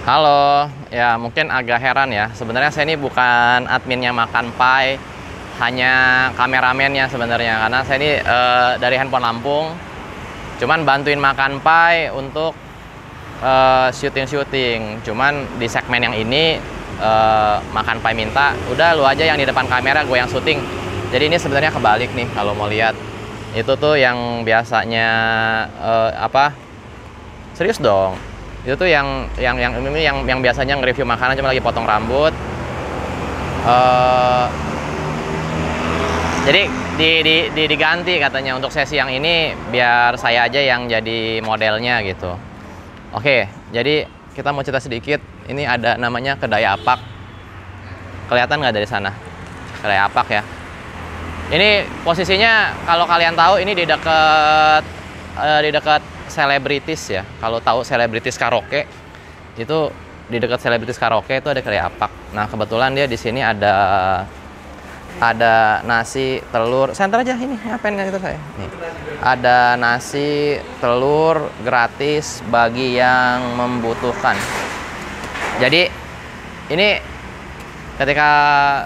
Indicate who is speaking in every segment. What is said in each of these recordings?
Speaker 1: Halo, ya mungkin agak heran ya. Sebenarnya saya ini bukan adminnya Makan Pai, hanya kameramennya sebenarnya. Karena saya ini dari Handphone Lampung, cuman bantuin Makan Pai untuk syuting-syuting. Cuman di segmen yang ini Makan Pai minta, udah lu aja yang di depan kamera, gue yang syuting. Jadi ini sebenarnya kebalik nih kalau mau lihat. Itu tuh yang biasanya apa? Serius dong. Itu tuh yang biasanya nge-review makanan cuma lagi potong rambut. Jadi diganti katanya untuk sesi yang ini biar saya aja yang jadi modelnya gitu. Oke, jadi kita mau cerita sedikit. Ini ada namanya kedai apak. Kelihatan nggak dari sana? Kedai apak ya. Ini posisinya kalau kalian tahu ini di dekat selebritis ya. Kalau tahu selebritis karaoke itu di dekat selebritis karaoke itu ada kedai apak. Nah kebetulan dia di sini ada nasi telur. Saya antar aja ini ngapain gitu saya. Nih. Ada nasi telur gratis bagi yang membutuhkan. Jadi ini ketika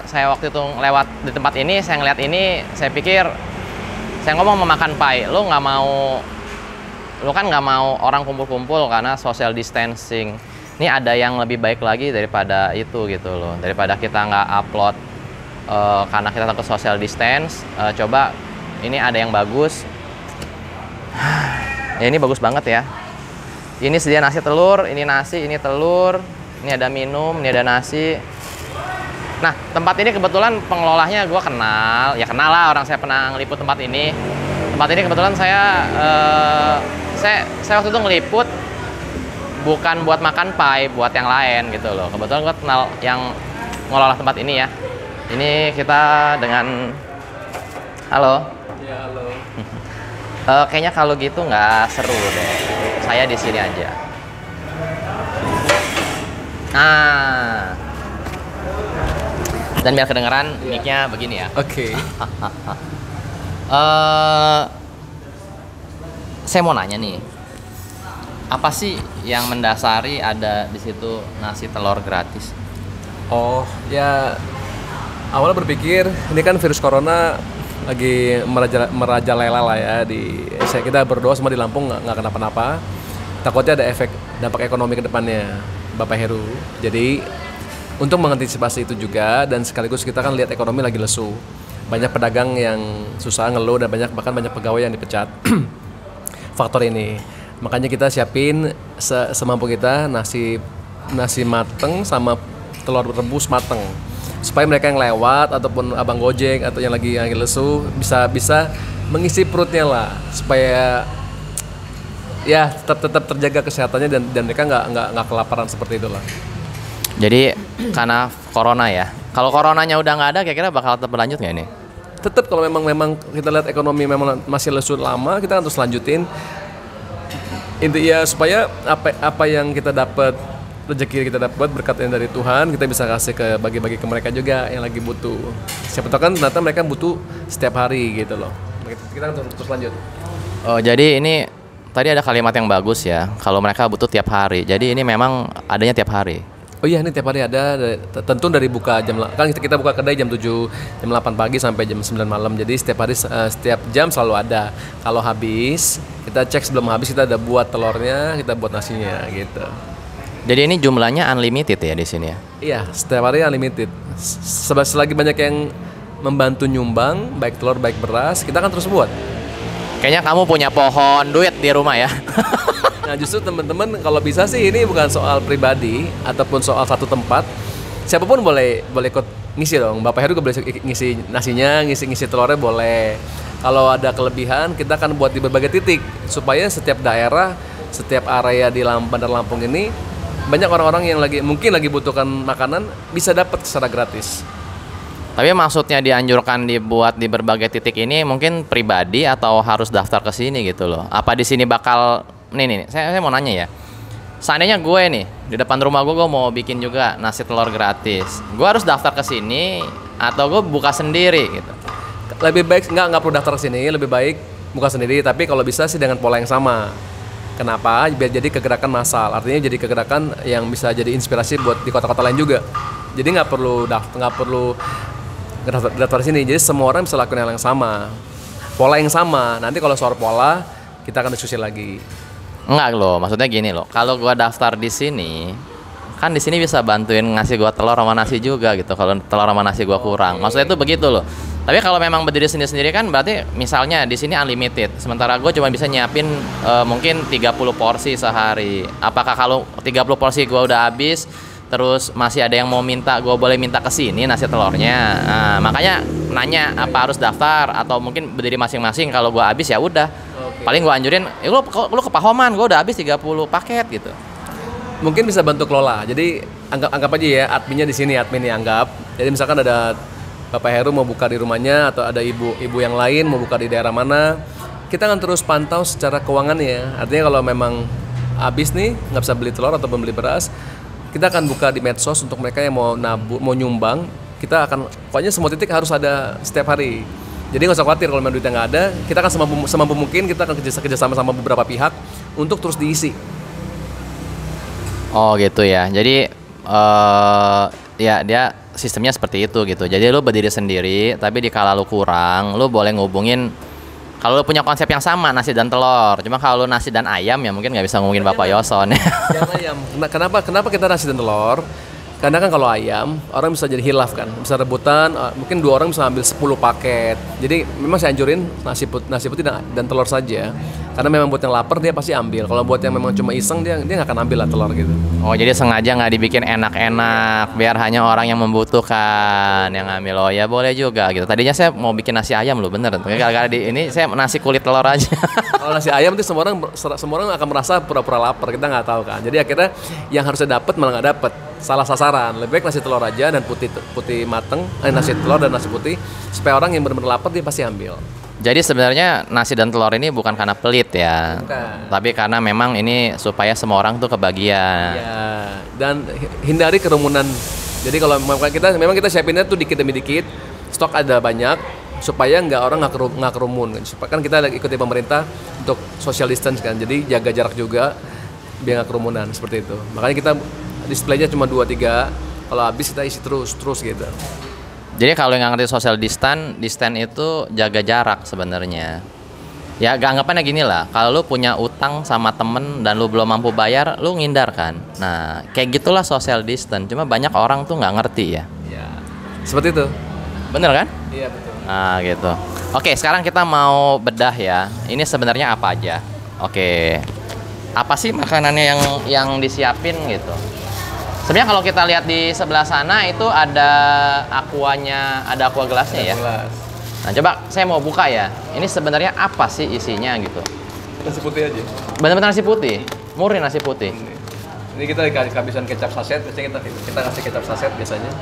Speaker 1: saya waktu itu lewat di tempat ini, saya ngeliat ini, saya pikir saya ngomong mau makan pai, lu kan nggak mau orang kumpul-kumpul karena social distancing. Ini ada yang lebih baik lagi daripada itu gitu loh, daripada kita nggak upload karena kita takut social distance. Coba ini ada yang bagus. Ya, ini bagus banget ya. Ini sedia nasi telur, ini nasi, ini telur, ini ada minum, ini ada nasi. Nah, tempat ini kebetulan pengelolanya gue kenal. Ya kenal lah, orang saya pernah ngeliput tempat ini. Tempat ini kebetulan saya waktu itu ngeliput bukan buat makan pai, buat yang lain gitu loh. Kebetulan gue kenal yang ngelola tempat ini ya. Ini kita dengan halo.
Speaker 2: Ya, halo.
Speaker 1: Kayaknya kalau gitu nggak seru deh. Saya di sini aja. Nah. Dan biar kedengeran mic-nya begini ya.
Speaker 2: Oke.
Speaker 1: Saya mau nanya nih, apa sih yang mendasari ada di situ nasi telur gratis?
Speaker 2: Oh, ya awalnya berpikir ini kan virus corona lagi merajalela lah ya di kita berdoa semua di Lampung nggak kenapa-napa. Takutnya ada efek dampak ekonomi ke depannya, Bapak Heru. Jadi untuk mengantisipasi itu juga dan sekaligus kita kan lihat ekonomi lagi lesu. Banyak pedagang yang susah ngeluh dan bahkan banyak pegawai yang dipecat. Faktor ini. Makanya kita siapin semampu kita nasi mateng sama telur rebus mateng. Supaya mereka yang lewat ataupun abang Gojek atau yang lagi lesu bisa mengisi perutnya lah supaya ya tetap terjaga kesehatannya dan mereka nggak kelaparan seperti itulah.
Speaker 1: Jadi karena corona ya. Kalau coronanya udah nggak ada, kira-kira bakal tetap berlanjut nggak ini?
Speaker 2: Tetap kalau memang kita lihat ekonomi memang masih lesu lama, kita harus lanjutin. Intinya supaya apa yang kita dapat, rezeki kita dapat berkatnya dari Tuhan, kita bisa kasih bagi-bagi ke mereka juga yang lagi butuh. Siapa tahu kan ternyata mereka butuh setiap hari gitu loh. Kita terus lanjut.
Speaker 1: Oh, jadi ini tadi ada kalimat yang bagus ya. Kalau mereka butuh tiap hari. Jadi ini memang adanya tiap hari.
Speaker 2: Oh iya, ini tiap hari ada, tentu dari buka kan kita buka kedai jam 7, jam 8 pagi sampai jam 9 malam. Jadi setiap hari, setiap jam selalu ada. Kalau habis, kita cek sebelum habis kita ada buat telurnya, kita buat nasinya gitu.
Speaker 1: Jadi ini jumlahnya unlimited ya di sini ya?
Speaker 2: Iya, setiap hari unlimited. Selagi banyak yang membantu nyumbang, baik telur, baik beras, kita akan terus buat.
Speaker 1: Kayaknya kamu punya pohon duit di rumah ya?
Speaker 2: Nah justru teman-teman kalau bisa sih ini bukan soal pribadi ataupun soal satu tempat, siapapun boleh ikut ngisi dong. Bapak Heru juga boleh ngisi nasinya, ngisi telurnya boleh. Kalau ada kelebihan kita akan buat di berbagai titik supaya setiap daerah, setiap area di Bandar Lampung ini banyak orang-orang yang mungkin lagi butuhkan makanan bisa dapat secara gratis.
Speaker 1: Tapi maksudnya dianjurkan dibuat di berbagai titik ini mungkin pribadi atau harus daftar ke sini gitu loh. Apa di sini bakal nih saya mau nanya ya. Seandainya gue nih di depan rumah gue mau bikin juga nasi telur gratis. Gue harus daftar ke sini atau gue buka sendiri gitu.
Speaker 2: Lebih baik nggak perlu daftar ke sini, lebih baik buka sendiri, tapi kalau bisa sih dengan pola yang sama. Kenapa? Biar jadi kegerakan massal. Artinya jadi kegerakan yang bisa jadi inspirasi buat di kota-kota lain juga. Jadi nggak perlu daftar sini. Jadi semua orang bisa lakukan hal yang sama, pola yang sama. Nanti kalau soal pola kita akan diskusi lagi.
Speaker 1: Enggak loh, maksudnya gini loh. Kalau gua daftar di sini, kan di sini bisa bantuin ngasih gua telur sama nasi juga gitu. Kalau telur sama nasi gua kurang, maksudnya itu begitu loh. Tapi kalau memang berdiri sendiri-sendiri kan berarti misalnya di sini unlimited. Sementara gue cuma bisa nyiapin mungkin 30 porsi sehari. Apakah kalau 30 porsi gue udah habis, terus masih ada yang mau minta, gue boleh minta ke sini nasi telurnya. Nah, makanya nanya apa harus daftar atau mungkin berdiri masing-masing. Kalau gue habis ya udah. Paling gue anjurin, lu ke Pahoman, gue udah habis 30 paket gitu.
Speaker 2: Mungkin bisa bantu kelola. Jadi anggap aja ya adminnya di sini, admin yang anggap. Jadi misalkan ada Bapak Heru mau buka di rumahnya atau ada ibu yang lain mau buka di daerah mana, kita akan terus pantau secara keuangannya. Artinya kalau memang habis nih nggak bisa beli telur atau beli beras, kita akan buka di medsos untuk mereka yang mau nyumbang. Kita akan pokoknya semua titik harus ada setiap hari. Jadi nggak usah khawatir kalau memang duitnya nggak ada, kita akan semampu mungkin kita akan kerjasama sama beberapa pihak untuk terus diisi.
Speaker 1: Oh gitu ya. Jadi ya dia sistemnya seperti itu gitu. Jadi lu berdiri sendiri, tapi dikala lu kurang, lu boleh ngubungin. Kalau lu punya konsep yang sama nasi dan telur, cuma kalau lu nasi dan ayam ya mungkin nggak bisa ngomongin Bapak Yoson.
Speaker 2: Yang ayam. Kenapa kita nasi dan telur? Karena kan kalau ayam orang bisa jadi hilaf kan, bisa rebutan. Mungkin 2 orang bisa ambil 10 paket. Jadi memang saya anjurin nasi putih dan telur saja. Karena memang buat yang lapar dia pasti ambil. Kalau buat yang memang cuma iseng dia nggak akan ambil lah telur gitu. Oh
Speaker 1: jadi sengaja nggak dibikin enak-enak biar hanya orang yang membutuhkan yang ambil. Oh ya boleh juga gitu. Tadinya saya mau bikin nasi ayam loh bener. Gara-gara di ini saya nasi kulit telur aja.
Speaker 2: Kalau nasi ayam itu semua orang akan merasa pura-pura lapar, kita nggak tahu kan. Jadi akhirnya yang harusnya dapat malah nggak dapat. Salah sasaran. Lebih baik nasi telur aja dan putih mateng, nasi telur dan nasi putih supaya orang yang benar-benar lapar dia pasti ambil.
Speaker 1: Jadi sebenarnya nasi dan telur ini bukan karena pelit ya, tapi karena memang ini supaya semua orang tuh kebagian.
Speaker 2: Ya, dan hindari kerumunan. Jadi kalau memang kita siapinnya tuh dikit demi dikit, stok ada banyak supaya orang nggak kerumun. Kan kita lagi ikuti pemerintah untuk social distance kan, jadi jaga jarak juga biar nggak kerumunan seperti itu. Makanya kita displaynya cuma 2-3, kalau habis kita isi terus gitu.
Speaker 1: Jadi kalau yang ngerti social distance itu jaga jarak sebenarnya. Ya anggapannya gini lah, kalau lu punya utang sama temen dan lu belum mampu bayar, lu ngindar kan. Nah kayak gitulah social distance, cuma banyak orang tuh nggak ngerti ya.
Speaker 2: Ya, seperti itu.
Speaker 1: Bener kan?
Speaker 2: Iya betul.
Speaker 1: Nah gitu. Oke sekarang kita mau bedah ya, ini sebenarnya apa aja. Oke, apa sih makanannya yang disiapin gitu. Sebenarnya kalau kita lihat di sebelah sana itu ada aquanya, ada aqua gelasnya ya.
Speaker 2: Gelas.
Speaker 1: Nah coba saya mau buka ya. Ini sebenarnya apa sih isinya gitu?
Speaker 2: Nasi putih aja.
Speaker 1: Benar-benar nasi putih, murni nasi putih.
Speaker 2: Ini kita dikasih kehabisan kecap saset, biasanya kita kasih kecap saset biasanya.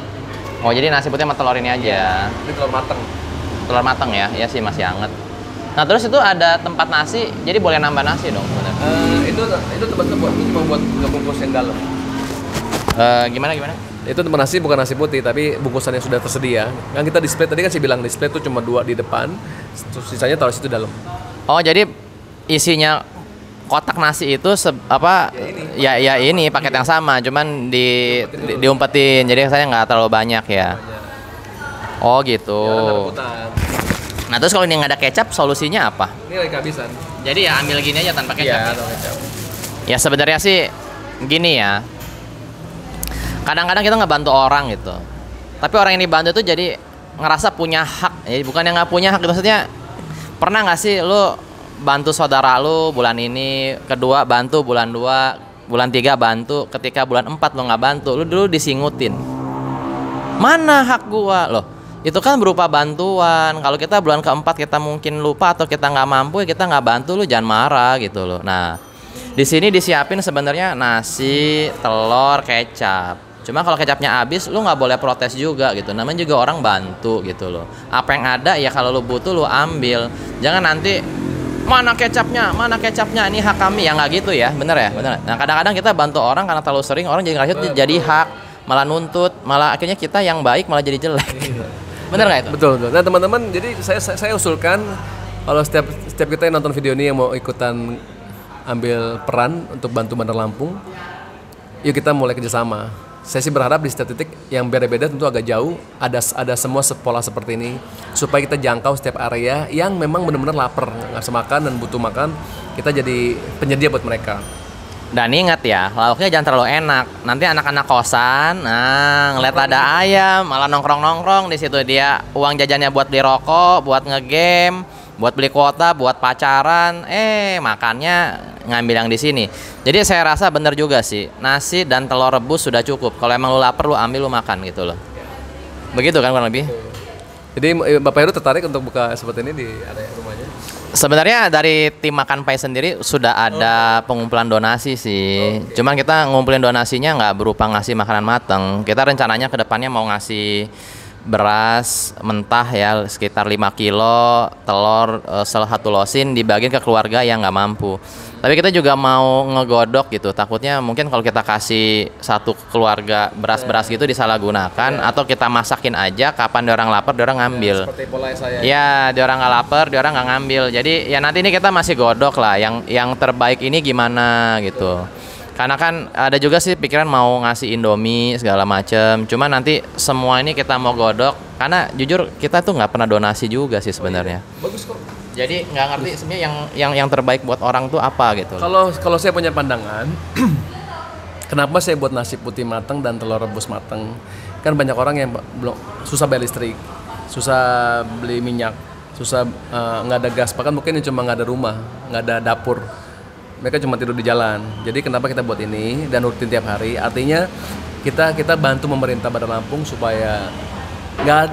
Speaker 1: Oh jadi nasi putih sama telur ini aja.
Speaker 2: Ini telur mateng.
Speaker 1: Telur mateng ya, ya sih masih anget. Nah terus itu ada tempat nasi, jadi boleh nambah nasi dong.
Speaker 2: Itu tempatnya cuma buat ngebungkus yang dalam.
Speaker 1: Gimana?
Speaker 2: Itu nasi bukan nasi putih tapi bungkusannya sudah tersedia. Yang kita display tadi kan saya bilang display itu cuma 2 di depan, terus sisanya taruh situ dalam.
Speaker 1: Oh jadi isinya kotak nasi itu ya ini paket yang sama, cuman diumpetin. Jadi saya nggak terlalu banyak ya. Oh gitu. Nah terus kalau ini nggak ada kecap, solusinya apa?
Speaker 2: Ini lagi kehabisan.
Speaker 1: Jadi ya ambil gini aja tanpa kecap.
Speaker 2: Iya, tanpa kecap.
Speaker 1: Ya sebenarnya sih gini ya. Kadang-kadang kita nggak bantu orang gitu, tapi orang yang dibantu itu jadi ngerasa punya hak. Jadi bukan yang nggak punya hak, maksudnya pernah nggak sih lu bantu saudara lu bulan ini, kedua bantu bulan 2, bulan 3 bantu, ketika bulan 4 lu nggak bantu, lu dulu disingutin. Mana hak gua loh? Itu kan berupa bantuan. Kalau kita bulan keempat kita mungkin lupa atau kita nggak mampu, ya kita nggak bantu, lu jangan marah gitu loh. Nah di sini disiapin sebenarnya nasi, telur, kecap. Cuma kalau kecapnya habis, lu nggak boleh protes juga gitu. Namanya juga orang bantu gitu loh. Apa yang ada ya kalau lu butuh lu ambil. Jangan nanti mana kecapnya, ini hak kami. Ya nggak gitu ya, bener ya, bener. Nah kadang-kadang kita bantu orang karena terlalu sering orang jadi ngerasa itu jadi hak, malah nuntut, malah akhirnya kita yang baik malah jadi jelek. Bener nggak itu?
Speaker 2: Betul. Nah teman-teman, jadi saya usulkan kalau setiap kita yang nonton video ini yang mau ikutan ambil peran untuk bantu Bandar Lampung, yuk kita mulai kerjasama. Saya sih berharap di setiap titik yang beda-beda tentu agak jauh ada semua pola seperti ini supaya kita jangkau setiap area yang memang benar-benar lapar, nggak bisa makan dan butuh makan, kita jadi penyedia buat mereka.
Speaker 1: Dan ingat ya, lauknya jangan terlalu enak. Nanti anak-anak kosan, ngeliat ada ayam, malah nongkrong-nongkrong di situ dia uang jajannya buat beli rokok, buat ngegame, buat beli kuota, buat pacaran, makannya ngambil yang di sini. Jadi saya rasa bener juga sih, nasi dan telur rebus sudah cukup. Kalau emang lu lapar, lu ambil, lu makan gitu loh. Begitu kan kurang lebih?
Speaker 2: Jadi Bapak Heru tertarik untuk buka seperti ini di area rumahnya?
Speaker 1: Sebenarnya dari tim Makan Pai sendiri sudah ada pengumpulan donasi sih. Cuman kita ngumpulin donasinya nggak berupa ngasih makanan mateng. Kita rencananya ke depannya mau ngasih beras mentah ya sekitar 5 kilo, telur satu losin dibagiin ke keluarga yang nggak mampu. Tapi kita juga mau ngegodok gitu, takutnya mungkin kalau kita kasih satu keluarga beras-beras gitu disalahgunakan, atau kita masakin aja, kapan dia orang lapar dia orang ngambil.
Speaker 2: Seperti pola saya.
Speaker 1: Ya, dia orang nggak lapar dia orang nggak ngambil. Jadi ya nanti ini kita masih godok lah, yang terbaik ini gimana gitu. Karena kan ada juga sih pikiran mau ngasih Indomie segala macem. Cuma nanti semua ini kita mau godok, karena jujur kita tuh nggak pernah donasi juga sih sebenarnya.
Speaker 2: Bagus kok.
Speaker 1: Jadi nggak ngerti sebenarnya yang terbaik buat orang tuh apa gitu.
Speaker 2: Kalau saya punya pandangan, kenapa saya buat nasi putih matang dan telur rebus matang? Kan banyak orang yang belum susah bayar listrik, susah beli minyak, susah nggak ada gas, bahkan mungkin cuma nggak ada rumah, nggak ada dapur. Mereka cuma tidur di jalan. Jadi kenapa kita buat ini dan rutin tiap hari? Artinya kita bantu pemerintah Bandar Lampung supaya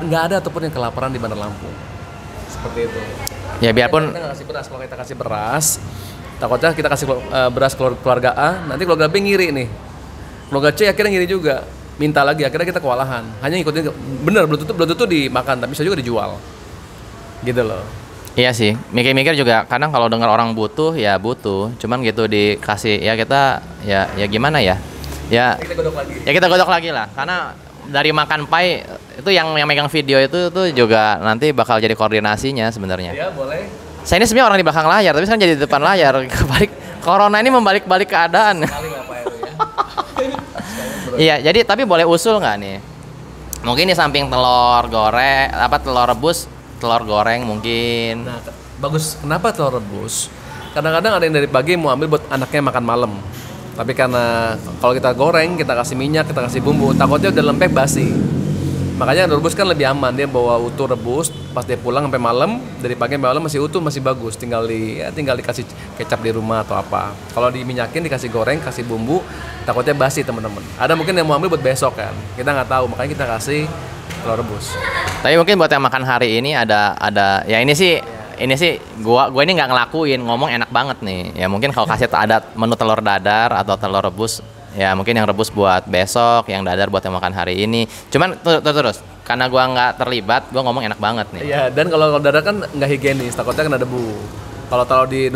Speaker 2: nggak ada ataupun yang kelaparan di Bandar Lampung. Seperti itu.
Speaker 1: Ya biarpun
Speaker 2: Kita nggak kasih beras, kalau kita kasih beras, takutnya kita kasih beras keluarga A, nanti keluarga B ngiri nih. Keluarga C akhirnya ngiri juga, minta lagi, akhirnya kita kewalahan. Hanya ngikutin, bener belum tentu dimakan, tapi bisa juga dijual. Gitu loh.
Speaker 1: iya sih, mikir-mikir juga kadang kalau dengar orang butuh ya butuh, cuman gitu dikasih ya kita ya gimana ya? Ya
Speaker 2: Kita godok lagi.
Speaker 1: ya kita godok lagi lah, karena dari Makan Pai itu yang megang video itu tuh juga nanti bakal jadi koordinasinya sebenarnya.
Speaker 2: Ya boleh.
Speaker 1: Saya ini sebenarnya orang di belakang layar, tapi sekarang jadi di depan layar. Kebalik, corona ini membalik-balik keadaan.
Speaker 2: Kali nggak Pak Heru ya.
Speaker 1: Iya, jadi tapi boleh usul nggak nih? Mungkin di samping telur goreng, telur rebus, telur goreng mungkin.
Speaker 2: Nah, bagus. Kenapa telur rebus? Kadang-kadang ada yang dari pagi mau ambil buat anaknya makan malam. Tapi karena kalau kita goreng, kita kasih minyak, kita kasih bumbu, takutnya udah lembek basi. Makanya rebus kan lebih aman, dia bawa utuh rebus, pas dia pulang sampai malam, dari pagi sampai malam masih utuh, masih bagus. Tinggal dikasih kecap di rumah atau apa. Kalau diminyakin, dikasih goreng, kasih bumbu, takutnya basi teman-teman. Ada mungkin yang mau ambil buat besok kan, kita nggak tahu, makanya kita kasih telur rebus.
Speaker 1: Tapi mungkin buat yang makan hari ini ada ya ini sih gua ini nggak ngelakuin, ngomong enak banget nih. Ya mungkin kalau kasih ada menu telur dadar atau telur rebus, ya mungkin yang rebus buat besok, yang dadar buat yang makan hari ini. Cuman terus karena gua nggak terlibat, gua ngomong enak banget nih.
Speaker 2: Iya, dan kalau dadar kan nggak higienis, takutnya kena debu. Kalau taruh di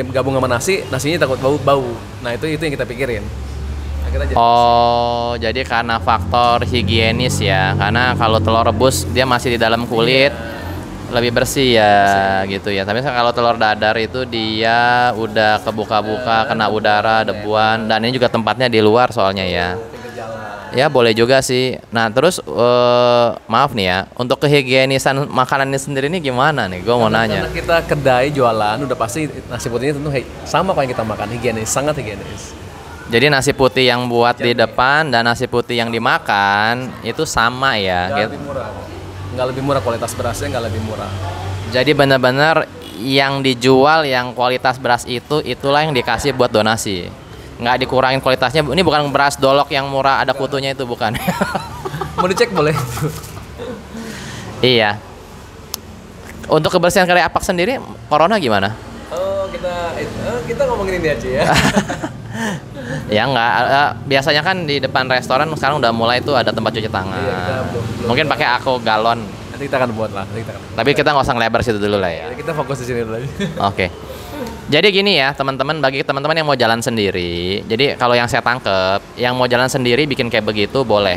Speaker 2: gabung sama nasinya takut bau. Nah itu yang kita pikirin. Nah, kita
Speaker 1: Oh, jadi karena faktor higienis ya. Karena kalau telur rebus dia masih di dalam kulit, lebih bersih ya gitu ya. Tapi kalau telur dadar itu dia udah kebuka-buka, kena udara, debuan, dan ini juga tempatnya di luar soalnya ya. Ya boleh juga sih. Nah terus maaf nih ya, untuk kehigienisan makanan ini sendiri ini gimana nih? Gue mau nanya.
Speaker 2: Karena kita kedai jualan udah pasti nasi putihnya tentu sama kayak yang kita makan, higienis, sangat higienis.
Speaker 1: Jadi nasi putih yang buat di depan dan nasi putih yang dimakan itu sama ya.
Speaker 2: Nggak lebih murah. Nggak lebih murah, kualitas berasnya nggak lebih murah.
Speaker 1: Jadi benar-benar yang dijual yang kualitas beras itulah yang dikasih buat donasi. Nggak dikurangin kualitasnya. Ini bukan beras dolok yang murah ada kutunya itu, bukan.
Speaker 2: Mau dicek boleh.
Speaker 1: Iya. Untuk kebersihan kedai Apak sendiri, corona gimana?
Speaker 2: Oh, kita ngomongin ini aja ya.
Speaker 1: Ya enggak, biasanya kan di depan restoran sekarang udah mulai tuh ada tempat cuci tangan.
Speaker 2: Iya, kita belum
Speaker 1: Mungkin pakai aku galon.
Speaker 2: Nanti kita akan buat lah.
Speaker 1: Tapi kita nggak usah ngelebar situ dulu lah ya.
Speaker 2: Jadi kita fokus di sini dulu aja.
Speaker 1: Oke. Jadi gini ya teman-teman, bagi teman-teman yang mau jalan sendiri, jadi kalau yang saya tangkep, yang mau jalan sendiri bikin kayak begitu boleh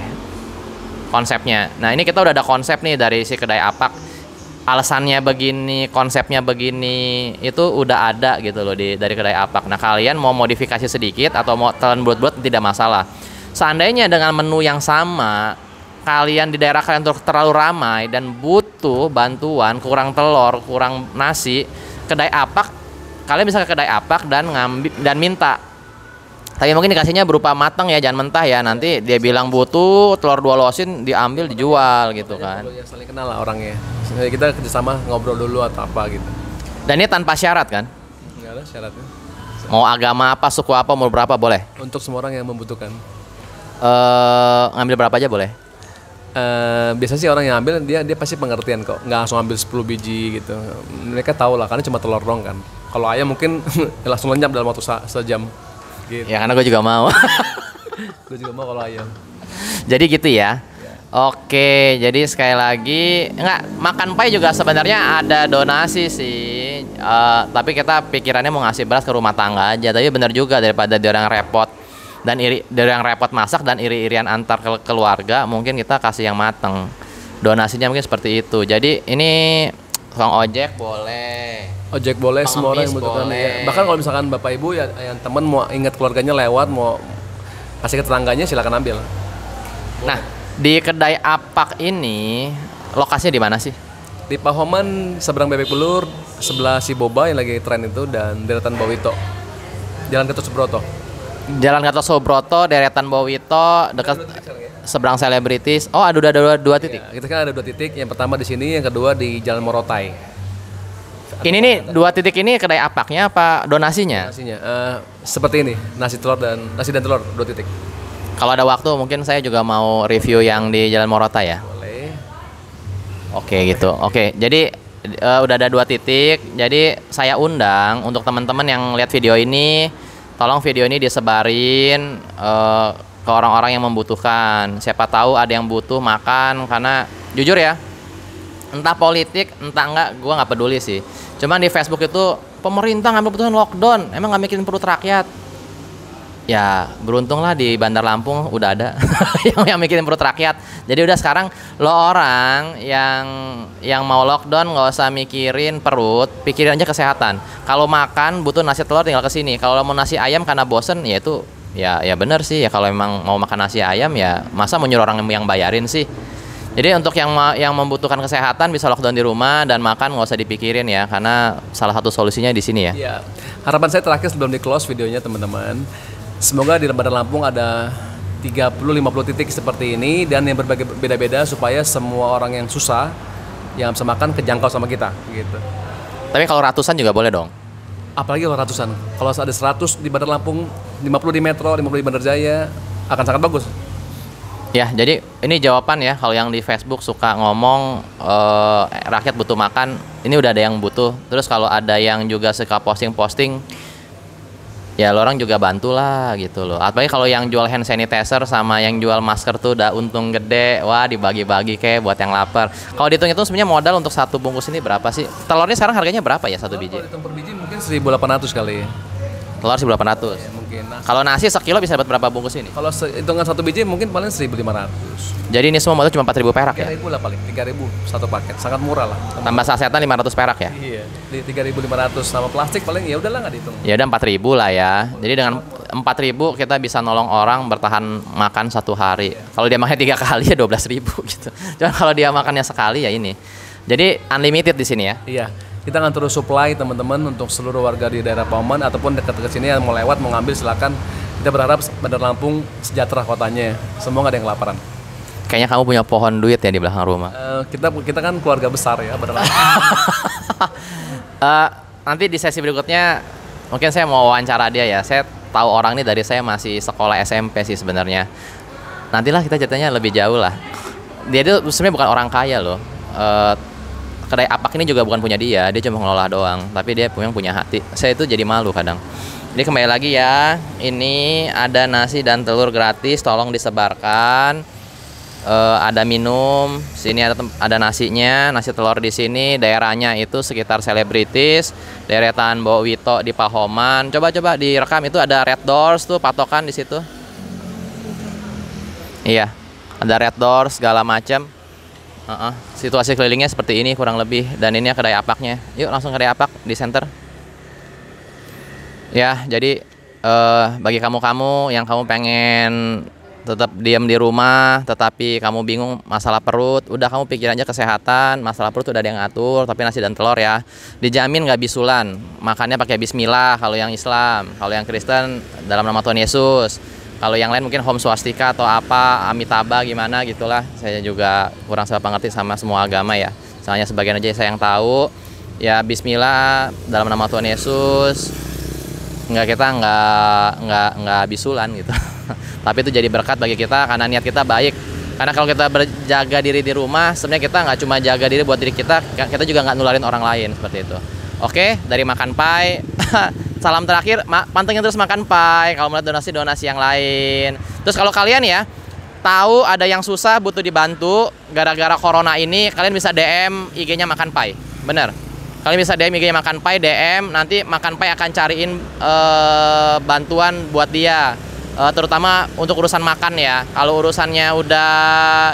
Speaker 1: konsepnya. Nah ini kita udah ada konsep nih dari si kedai Apak. alasannya begini, konsepnya begini, itu udah ada gitu loh dari kedai Apak. Nah, kalian mau modifikasi sedikit atau mau telan bulat-bulat tidak masalah. Seandainya dengan menu yang sama, kalian di daerah kalian terlalu ramai dan butuh bantuan, kurang telur, kurang nasi, kedai Apak, kalian bisa ke kedai Apak dan ngambil dan minta. Tapi mungkin dikasihnya berupa matang ya, jangan mentah ya. Nanti dia bilang butuh telur 2 losin, diambil dijual gitu kan.
Speaker 2: Yang saling kenal lah orangnya. Kita kerjasama ngobrol dulu atau apa gitu.
Speaker 1: Dan ini tanpa syarat kan?
Speaker 2: Nggak ada syaratnya.
Speaker 1: Mau agama apa, suku apa, umur berapa boleh?
Speaker 2: Untuk semua orang yang membutuhkan.
Speaker 1: Ngambil berapa aja boleh?
Speaker 2: Biasanya sih orang yang ambil dia pasti pengertian kok, nggak langsung ambil 10 biji gitu. Mereka tahu lah karena cuma telur dong kan. Kalau ayam mungkin langsung lenyap dalam waktu sejam. Gitu.
Speaker 1: Ya karena gue juga mau.
Speaker 2: Gue juga mau kalau ayam.
Speaker 1: Jadi gitu ya. Oke, jadi sekali lagi makan pai juga sebenarnya ada donasi sih. Tapi kita pikirannya mau ngasih beras ke rumah tangga aja. Tapi benar juga daripada dia orang repot dan dari yang repot masak dan iri-irian antar keluarga, mungkin kita kasih yang mateng. Donasinya mungkin seperti itu. Jadi ini tukang ojek boleh.
Speaker 2: Ojek boleh, semua orang yang membutuhkan ya. Bahkan kalau misalkan bapak ibu ya yang temen mau ingat keluarganya lewat, mau kasih ke tetangganya silakan ambil.
Speaker 1: Nah, di kedai Apak ini lokasinya di mana sih?
Speaker 2: Di Pahoman, seberang Bebek Belur, sebelah si Boba yang lagi tren itu, dan deretan Bawito, Jalan Gatot Subroto.
Speaker 1: Jalan Gatot Subroto, deretan Bawito, dekat seberang Selebritis. Oh, ada dua titik.
Speaker 2: Ya, kita kan ada 2 titik. Yang pertama di sini, yang kedua di Jalan Morotai.
Speaker 1: Ini nih 2 titik ini kedai Apaknya apa donasinya?
Speaker 2: Donasinya seperti ini, nasi dan telur 2 titik.
Speaker 1: Kalau ada waktu mungkin saya juga mau review yang di Jalan Morotai ya.
Speaker 2: Boleh.
Speaker 1: Oke gitu. Oke, jadi udah ada 2 titik. Jadi saya undang untuk teman-teman yang lihat video ini, tolong video ini disebarin ke orang-orang yang membutuhkan. Siapa tahu ada yang butuh makan, karena jujur ya, entah politik, entah enggak, gue nggak peduli sih. Cuman di Facebook itu pemerintah ngambil keputusan lockdown, emang nggak mikirin perut rakyat. Ya beruntunglah di Bandar Lampung udah ada yang mikirin perut rakyat. Jadi udah sekarang lo orang yang mau lockdown nggak usah mikirin perut, pikirin aja kesehatan. Kalau makan butuh nasi telur tinggal kesini. Kalau mau nasi ayam karena bosen, ya itu ya bener sih ya. Kalau emang mau makan nasi ayam ya masa mau nyuruh orang yang bayarin sih. Jadi untuk yang membutuhkan kesehatan bisa lockdown di rumah dan makan nggak usah dipikirin ya, karena salah satu solusinya di sini ya.
Speaker 2: Iya. Harapan saya terakhir sebelum di close videonya teman-teman, semoga di Bandar Lampung ada 30-50 titik seperti ini dan yang berbagai beda-beda supaya semua orang yang susah yang bisa makan kejangkau sama kita gitu.
Speaker 1: Tapi kalau ratusan juga boleh dong.
Speaker 2: Apalagi kalau ratusan. Kalau ada 100 di Bandar Lampung, 50 di Metro, 50 di Bandar Jaya akan sangat bagus.
Speaker 1: Ya, jadi ini jawaban ya. Kalau yang di Facebook suka ngomong rakyat butuh makan, ini udah ada yang butuh. Terus kalau ada yang juga suka posting-posting, ya lo orang juga bantulah gitu loh. Apalagi kalau yang jual hand sanitizer sama yang jual masker tuh udah untung gede, wah dibagi-bagi kayak buat yang lapar. Kalau dihitung itu sebenarnya modal untuk 1 bungkus ini berapa sih? Telurnya sekarang harganya berapa ya 1 biji?
Speaker 2: Kalau dihitung per biji mungkin 1.800 kali.
Speaker 1: Telur 1.800.
Speaker 2: Ya, mungkin. Nah,
Speaker 1: kalau nasi sekilo bisa dapat berapa bungkus ini?
Speaker 2: kalau hitungan 1 biji mungkin paling 1.500.
Speaker 1: Jadi ini semua modal cuma 4.000 perak ya?
Speaker 2: 3.000 lah paling, 3.000 1 paket, sangat murah lah.
Speaker 1: Tambah sasetan 500 perak ya?
Speaker 2: Iya, di 3.500 sama plastik paling ya udahlah nggak dihitung.
Speaker 1: Ya udah 4.000 lah ya. Jadi dengan 4.000 kita bisa nolong orang bertahan makan 1 hari. Kalau dia makannya 3 kali ya 12.000 gitu. Cuman kalau dia makannya sekali ya ini. Jadi unlimited di sini ya?
Speaker 2: Iya. Kita akan terus supply teman-teman untuk seluruh warga di daerah Pahoman ataupun dekat-dekat sini yang mau lewat, mau ngambil silakan. Kita berharap Bandar Lampung sejahtera kotanya. Semua nggak ada yang kelaparan.
Speaker 1: Kayaknya kamu punya pohon duit ya di belakang rumah.
Speaker 2: Kita kan keluarga besar ya Bandar Lampung.
Speaker 1: Nanti di sesi berikutnya mungkin saya mau wawancara dia ya. Saya tahu orang ini dari saya masih sekolah SMP sih sebenarnya. Nantilah kita ceritanya lebih jauh lah. Dia itu sebenarnya bukan orang kaya loh. Kedai Apak ini juga bukan punya dia cuma ngelola doang, tapi dia punya hati. Saya itu jadi malu kadang. Jadi kembali lagi ya, ini ada nasi dan telur gratis, tolong disebarkan. Ada minum, sini ada nasinya, nasi telur di sini. Daerahnya itu sekitar Selebritis, deretan Bawito di Pahoman. Coba direkam, itu ada Red Doors tuh patokan di situ. Iya, ada Red Doors segala macam. Situasi kelilingnya seperti ini kurang lebih, dan ini kedai apaknya. Yuk langsung kedai apak di center. Ya, jadi bagi kamu-kamu yang kamu pengen tetap diam di rumah, tetapi kamu bingung masalah perut, udah kamu pikir aja kesehatan, masalah perut udah ada yang ngatur, tapi nasi dan telur ya, dijamin nggak bisulan, makannya pakai Bismillah kalau yang Islam, kalau yang Kristen dalam nama Tuhan Yesus, kalau yang lain mungkin Om Swastika atau apa, Amitabha gimana gitulah, saya juga kurang seberapa ngerti sama semua agama ya, soalnya sebagian aja saya yang tahu, ya Bismillah dalam nama Tuhan Yesus, kita nggak bisulan gitu. Tapi itu jadi berkat bagi kita karena niat kita baik. Karena kalau kita berjaga diri di rumah, sebenarnya kita nggak cuma jaga diri buat diri kita juga nggak nularin orang lain seperti itu. Oke, dari makan pie, salam terakhir, pantengin terus makan pie. Kalau melihat donasi yang lain. Terus kalau kalian ya tahu ada yang susah butuh dibantu gara-gara corona ini, kalian bisa DM IG-nya makan pie, bener. Kalian bisa DM IG-nya makan pie, DM, nanti makan pie akan cariin bantuan buat dia. Terutama untuk urusan makan ya. Kalau urusannya udah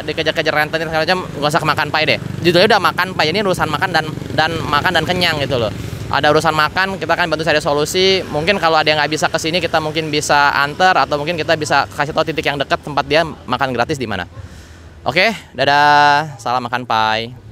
Speaker 1: dikejar-kejar rentenir segala macam, gak usah makan pie deh. Judulnya udah makan pie. Ini urusan makan dan makan dan kenyang gitu loh. Ada urusan makan, kita akan bantu cari solusi. Mungkin kalau ada yang nggak bisa kesini, kita mungkin bisa antar atau mungkin kita bisa kasih tahu titik yang dekat tempat dia makan gratis di mana. Oke, dadah. Salam makan pie.